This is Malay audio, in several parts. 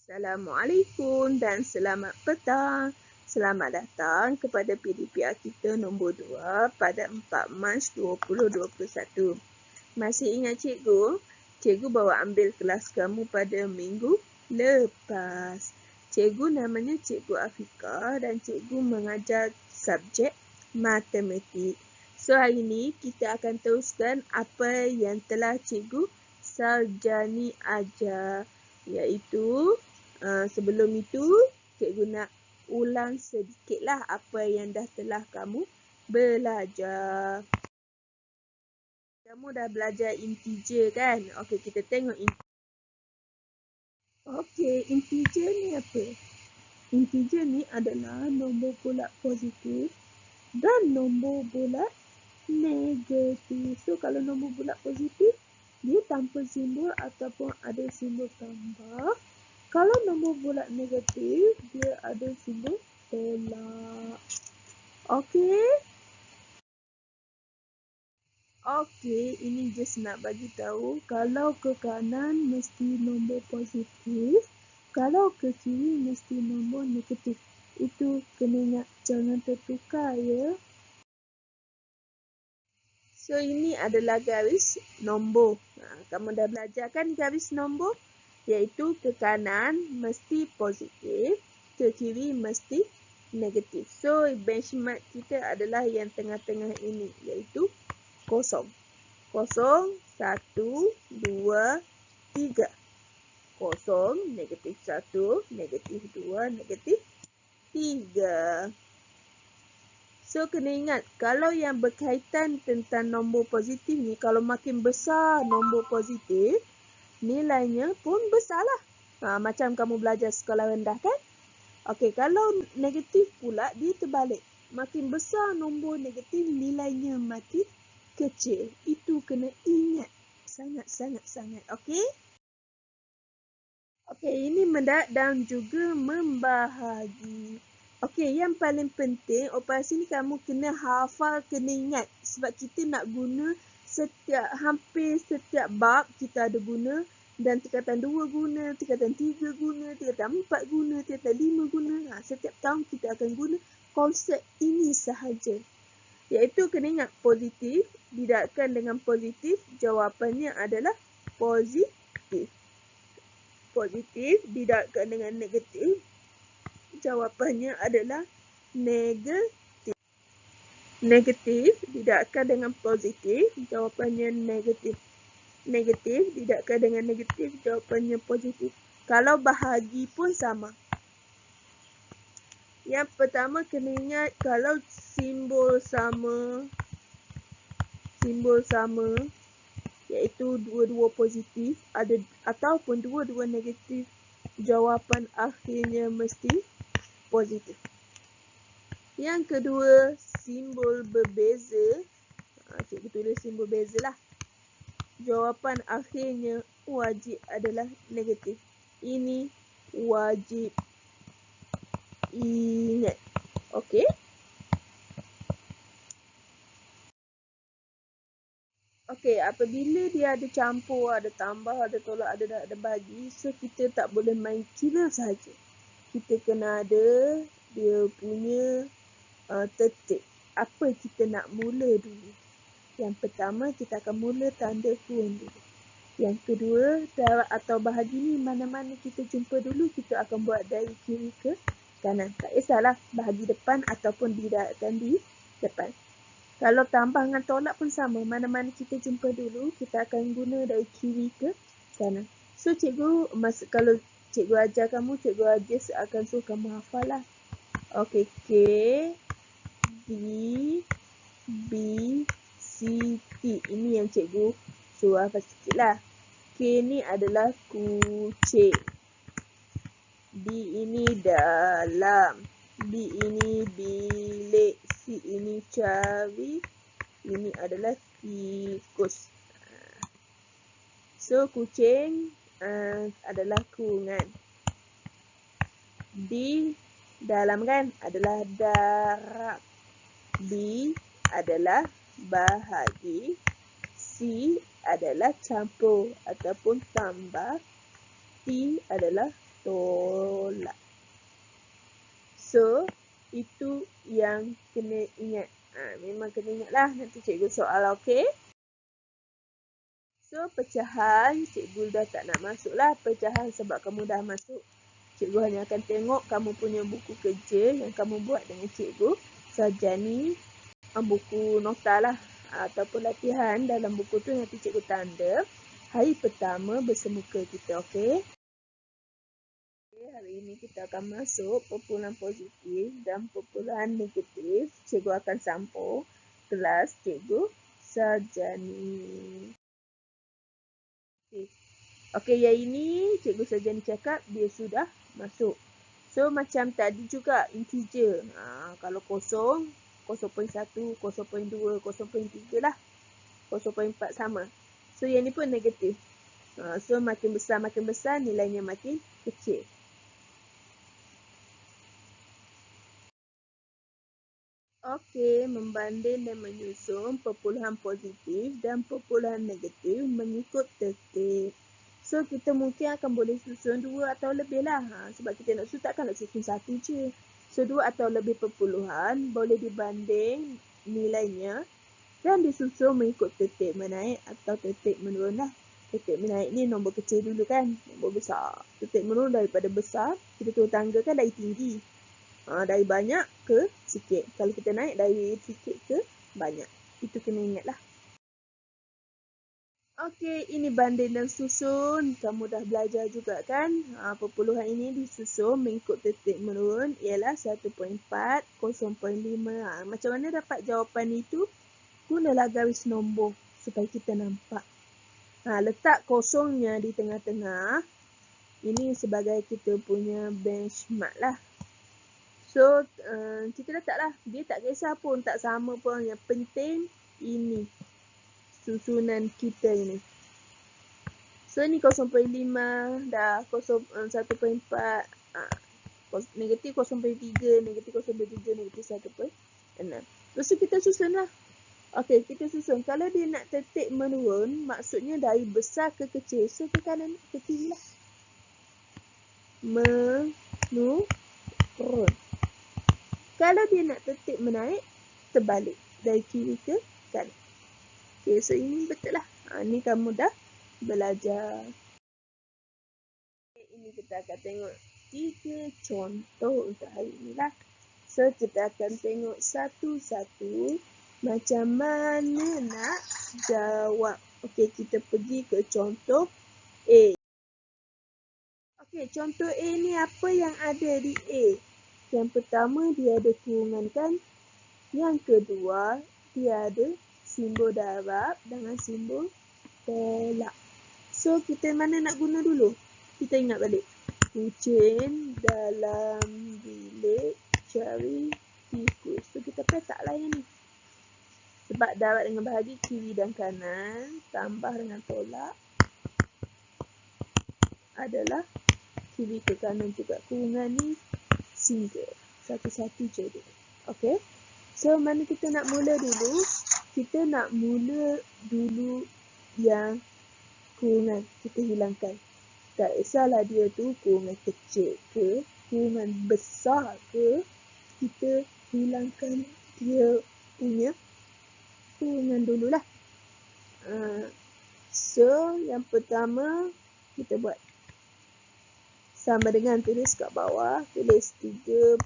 Assalamualaikum dan selamat petang. Selamat datang kepada PDPR kita nombor 2 pada 4 Mac 2021. Masih ingat cikgu? Cikgu bawa ambil kelas kamu pada minggu lepas. Cikgu namanya Cikgu Afika dan cikgu mengajar subjek matematik. So hari ini kita akan teruskan apa yang telah cikgu Sarjani ajar, iaitu sebelum itu cikgu nak ulang sedikitlah apa yang dah telah kamu belajar. Kamu dah belajar integer kan? Okey, kita tengok integer. Okey, integer ni apa? Integer ni adalah nombor bulat positif dan nombor bulat negatif. So kalau nombor bulat positif, dia tanpa simbol ataupun ada simbol tambah. Kalau nombor bulat negatif, dia ada simbol tolak. Okey? Okey, ini just nak bagi tahu kalau ke kanan mesti nombor positif, kalau ke kiri mesti nombor negatif. Itu kena ingat, jangan tertukar ya. So ini adalah garis nombor. Kamu dah belajar kan garis nombor? Iaitu ke kanan mesti positif, ke kiri mesti negatif. So benchmark kita adalah yang tengah-tengah ini, iaitu kosong. Kosong, 1, 2, 3. Kosong, negatif 1, negatif 2, negatif 3. So kena ingat, kalau yang berkaitan tentang nombor positif ni, kalau makin besar nombor positif, nilainya pun besarlah. Macam kamu belajar sekolah rendah kan? Okey, kalau negatif pula, dia terbalik. Makin besar nombor negatif, nilainya makin kecil. Itu kena ingat. Sangat. Okey? Okey, ini mendarat dan juga membahagi. Okey, yang paling penting, operasi ni kamu kena hafal, kena ingat. Sebab kita nak guna hampir setiap bab kita ada guna. Dan tingkatan 2 guna, tingkatan 3 guna, tingkatan 4 guna, tingkatan 5 guna. Setiap tahun kita akan guna konsep ini sahaja. Iaitu kena ingat positif, didapatkan dengan positif, jawapannya adalah positif. Positif, didapatkan dengan negatif, jawapannya adalah negatif. Negatif, didapatkan dengan positif, jawapannya negatif. Negatif, didapatkan dengan negatif, jawapannya positif. Kalau bahagi pun sama. Yang pertama kena ingat, kalau simbol sama, iaitu dua-dua positif ataupun dua-dua negatif, jawapan akhirnya mesti positif. Yang kedua, simbol berbeza. Cikgu tulis simbol beza lah. Jawapan akhirnya wajib adalah negatif. Ini wajib ingat. Okey? Okey, apabila dia ada campur, ada tambah, ada tolak, ada bahagi, so kita tak boleh main kira sahaja. Kita kena ada dia punya tertib. Apa kita nak mula dulu? Yang pertama, kita akan mula tanda kurung dulu. Yang kedua, darab atau bahagi ni mana-mana kita jumpa dulu, kita akan buat dari kiri ke kanan. Tak kisahlah bahagi depan ataupun didapatkan di depan. Kalau tambah dengan tolak pun sama. Mana-mana kita jumpa dulu, kita akan guna dari kiri ke kanan. So cikgu, kalau cikgu ajar kamu, cikgu akan suruh kamu hafal lah. Okey, K, D, B, C, T. Ini yang cikgu suruh hafal sikit lah. K ni adalah kucing. D ini dalam. B ini bilik. C ini cari. Ini adalah tikus. So kucing adalah kurungan. D dalam kan adalah darab. B adalah bahagi. C adalah campur ataupun tambah. T adalah tolak. So, itu yang kena ingat. Memang kena ingat lah. Nanti cikgu soal, okey? So, pecahan, cikgu dah tak nak masuk lah. Pecahan sebab kamu dah masuk. Cikgu hanya akan tengok kamu punya buku kerja yang kamu buat dengan cikgu. Sarjani, buku nota lah. Ataupun latihan dalam buku tu nanti cikgu tanda. Hari pertama bersemuka kita, okey? Hari ini kita akan masuk perpuluhan positif dan perpuluhan negatif. Cikgu akan sambung kelas cikgu Sarjani. Okey, yang ini cikgu Sarjani cakap dia sudah masuk. So, macam tadi juga integer. Kalau kosong, 0.1, 0.2, 0.3 lah. 0.4 sama. So, yang ni pun negatif. So, makin besar nilainya makin kecil. Okey, membanding dan menyusun perpuluhan positif dan perpuluhan negatif mengikut tertib. So, kita mungkin akan boleh susun 2 atau lebih lah. Sebab kita nak susun takkan nak susun 1 je. So, 2 atau lebih perpuluhan boleh dibanding nilainya dan disusun mengikut tertib menaik atau tertib menurun lah. Tertib menaik ni nombor kecil dulu kan, nombor besar. Tertib menurun daripada besar, kita turun tangga kan dari tinggi. Dari banyak ke sikit. Kalau kita naik dari sikit ke banyak. Itu kena ingat lah. Okey, ini banding dan susun. Kamu dah belajar juga kan? Perpuluhan ini disusun mengikut tertib menurun ialah 1.4, 0.5. Macam mana dapat jawapan itu? Gunalah garis nombor supaya kita nampak. Letak kosongnya di tengah-tengah. Ini sebagai kita punya benchmark lah. So, kita letaklah. Dia tak kisah pun, tak sama pun. Yang penting, ini. Susunan kita ini. So, ni 0.5, dah 1.4. Negatif 0.3, negatif 0.3, negatif 1.6. Lepas tu kita susun lah. Okey, kita susun. Kalau dia nak tertib menurun, maksudnya dari besar ke kecil. So, ke kanan, ke kiri lah. Menurun. Kalau dia nak tertib menaik, terbalik. Dari kiri ke kanan. Okay, so ini betul lah. Ni kamu dah belajar. Okay, ini kita akan tengok 3 contoh untuk hari ini lah. So, kita akan tengok satu-satu macam mana nak jawab. Okay, kita pergi ke contoh A. Okay, contoh A ni apa yang ada di A? Yang pertama, dia ada kurungan kan? Yang kedua, dia ada simbol darab dengan simbol tolak. So, kita mana nak guna dulu? Kita ingat balik. Kucing dalam bilik cari tikus. So, kita petaklah yang ni. Sebab darab dengan bahagi kiri dan kanan tambah dengan tolak adalah kiri ke kanan juga. Kurungan ni single. Satu-satu je dia. Okay. So, mana kita nak mula dulu? Kita nak mula dulu yang kurungan. Kita hilangkan. Tak kisahlah dia tu kurungan kecil ke, kurungan besar ke, kita hilangkan dia punya kurungan dululah. So, yang pertama kita buat sama dengan tulis kat bawah, tulis 3.5.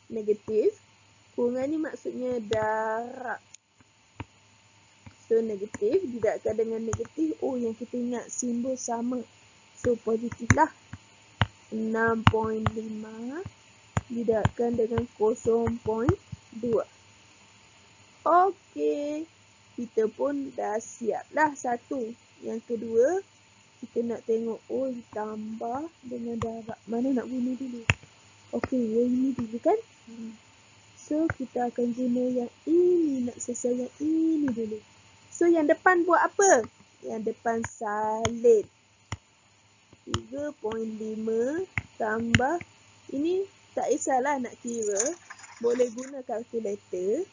Negatif. Kurungan ni maksudnya darab. So, negatif didapatkan dengan negatif. Oh, yang kita ingat simbol sama. So, positif lah. 6.5 didapatkan dengan 0.2. Okey. Kita pun dah siap lah satu. Yang kedua, kita nak tengok. Oh, tambah dengan darab. Mana nak guna dulu? Okey, yang ini dulu kan? So, kita akan guna yang ini. Nak selesai yang ini dulu. So, yang depan buat apa? Yang depan salin. 3.5 tambah. Ini tak kisahlah nak kira. Boleh guna kalkulator.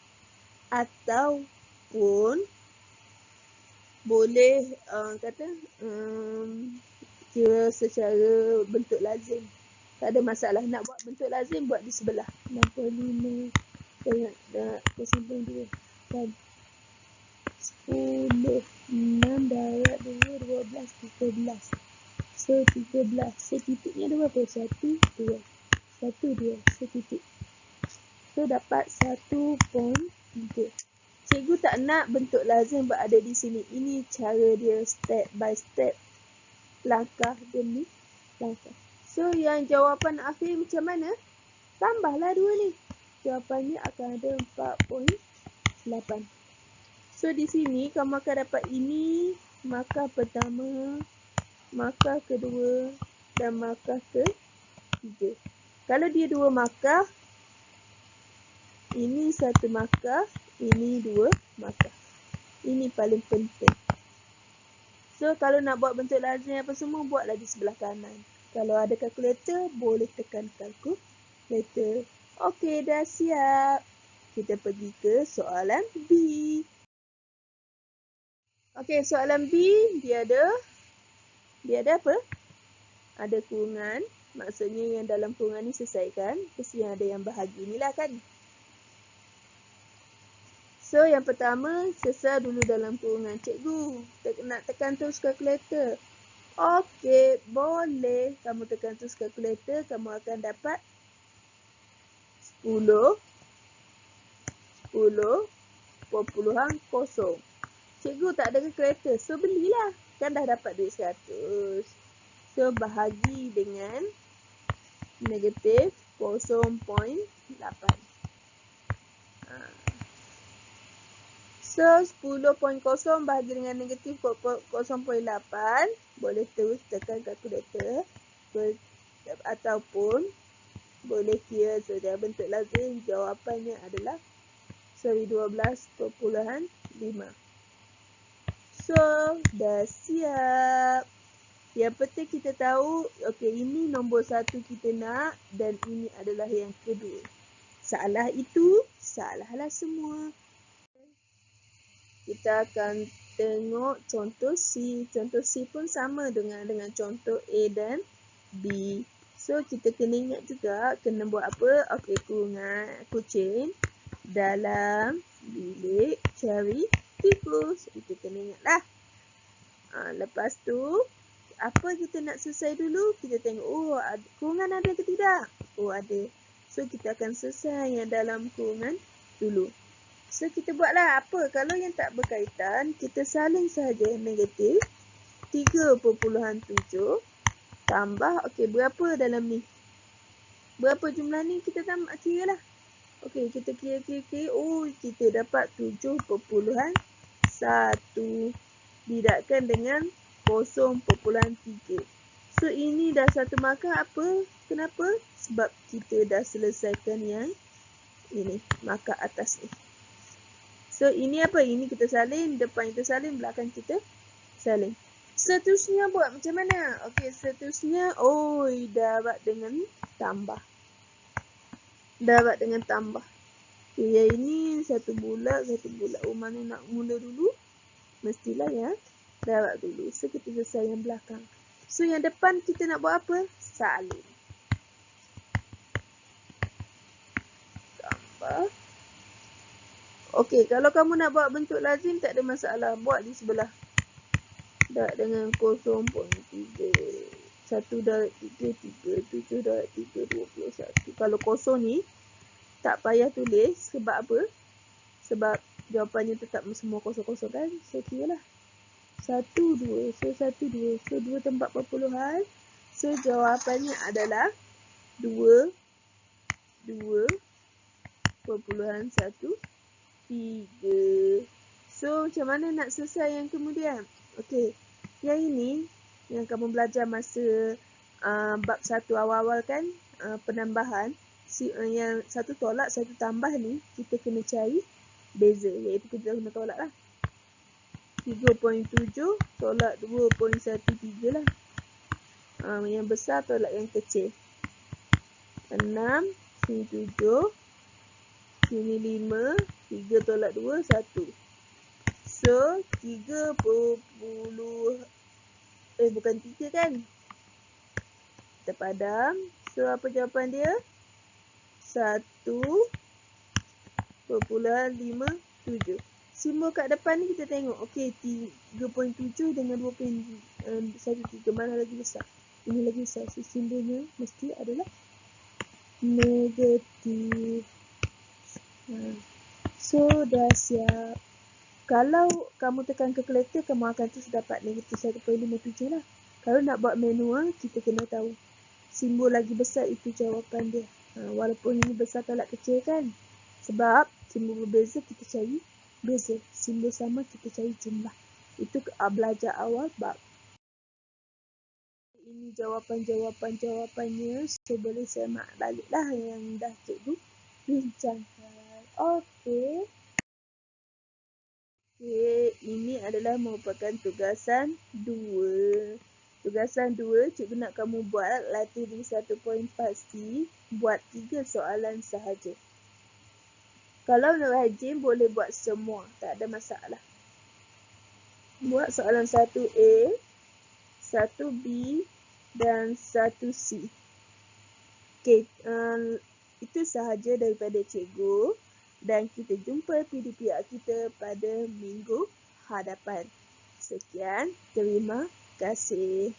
Ataupun boleh kira secara bentuk lazim. Tak ada masalah. Nak buat bentuk lazim, buat di sebelah. 65. Tengok, dah simpan dulu. 10, 6 darab 2, 12, 13. So, 13. So, titiknya ada berapa? 1, 2. 1, 2. So, titik. So, dapat 1.3. Cikgu tak nak bentuk lazim berada di sini. Ini cara dia step by step. Langkah demi langkah. So, yang jawapan akhir macam mana? Tambahlah 2 ni. Jawapannya akan ada 4.8. So, di sini kamu akan dapat ini markah pertama, markah kedua dan markah ketiga. Kalau dia 2 markah, ini 1 markah, ini 2 markah. Ini paling penting. So, kalau nak buat bentuk lazim apa semua, buatlah di sebelah kanan. Kalau ada kalkulator, boleh tekan kalkulator. Okey, dah siap. Kita pergi ke soalan B. Okey, soalan B, dia ada apa? Ada kurungan. Maksudnya yang dalam kurungan ni selesaikan. Mesti yang ada yang bahagi ni lah kan. So, yang pertama, selesai dulu dalam kurungan. Cikgu, nak tekan terus kalkulator. Okey, boleh. Kamu tekan terus kalkulator, kamu akan dapat 10.0. Cikgu tak ada kalkulator, so belilah. Kan dah dapat duit 100. So, bahagi dengan negatif 0.8. So, 10.0 bahagi dengan negatif 0.8. Boleh terus tekan kalkulator. Ataupun boleh kira saja bentuk lazim. Jawapannya adalah 12.5. So, dah siap. Yang penting kita tahu, okey, ini nombor 1 kita nak dan ini adalah yang kedua. Salah itu, salahlah semua. Kita akan tengok contoh C. Contoh C pun sama dengan contoh A dan B. So, kita kena ingat juga, kena buat apa? Okey, kurungan kucing dalam bilik cari tikus. Itu kena ingatlah. Lepas tu, apa kita nak selesai dulu? Kita tengok, oh, kurungan ada ke tidak? Oh, ada. So, kita akan selesai yang dalam kurungan dulu. So, kita buatlah apa? Kalau yang tak berkaitan, kita salin saja negatif 3.7 tambah, okey, berapa dalam ni? Berapa jumlah ni? Kita kira lah. Okey, kita kira. Oh, kita dapat 7.1 didakkan dengan 0.3. So, ini dah satu markah apa? Kenapa? Sebab kita dah selesaikan yang ini, markah atas ni. So, ini apa? Ini kita salin, depan kita salin, belakang kita salin. Seterusnya buat macam mana? Okey, seterusnya, oh, dapat dengan tambah. Okay, yang ini satu bulat. Oh, mana nak mula dulu? Mestilah ya, dapat dulu. So, kita selesai yang belakang. So, yang depan kita nak buat apa? Salin. Tambah. Okey, kalau kamu nak buat bentuk lazim, tak ada masalah. Buat di sebelah. Dapat dengan 0.3. 1 darab 3, 7 darab 3, 21. Kalau kosong ni, tak payah tulis. Sebab apa? Sebab jawapannya tetap semua kosong-kosong kan? So, kira lah. 1, 2. So, 1, 2. So, 2 tempat perpuluhan. So, jawapannya adalah 2.13. So, macam mana nak selesai yang kemudian? Okey, yang ini yang kamu belajar masa bab 1 awal-awal kan, penambahan. Yang satu tolak, satu tambah ni, kita kena cari beza. Iaitu kita kena tolak lah. 3.7 tolak 2.13 lah. Yang besar tolak yang kecil. 6, sini 7, sini 5, 3 tolak 2, 1. So, 3 bukan 3 kan? Kita padam. So, apa jawapan dia? 1.57. Simbol kat depan ni kita tengok. Okey, 3.7 dengan 2.13. Mana lagi besar? Ini lagi besar. So, simbolnya mesti adalah negatif. So, dah siap. Kalau kamu tekan kalkulator, kamu akan terus dapat negatif 1.57 lah. Kalau nak buat manual, kita kena tahu simbol lagi besar itu jawapan dia. Walaupun ini besar tolak kecil kan. Sebab simbol berbeza kita cari beza. Simbol sama kita cari jumlah. Itu belajar awal bab. Ini jawapannya. So boleh semak baliklah yang dah cikgu bincangkan. Okey. Ini adalah merupakan tugasan 2. Tugasan 2, cikgu nak kamu buat latih diri 1.4C, buat 3 soalan sahaja. Kalau nak rajin, boleh buat semua, tak ada masalah. Buat soalan 1A, 1B dan 1C. Okey, itu sahaja daripada cikgu. Dan kita jumpa PDPR kita pada minggu hadapan. Sekian, terima kasih.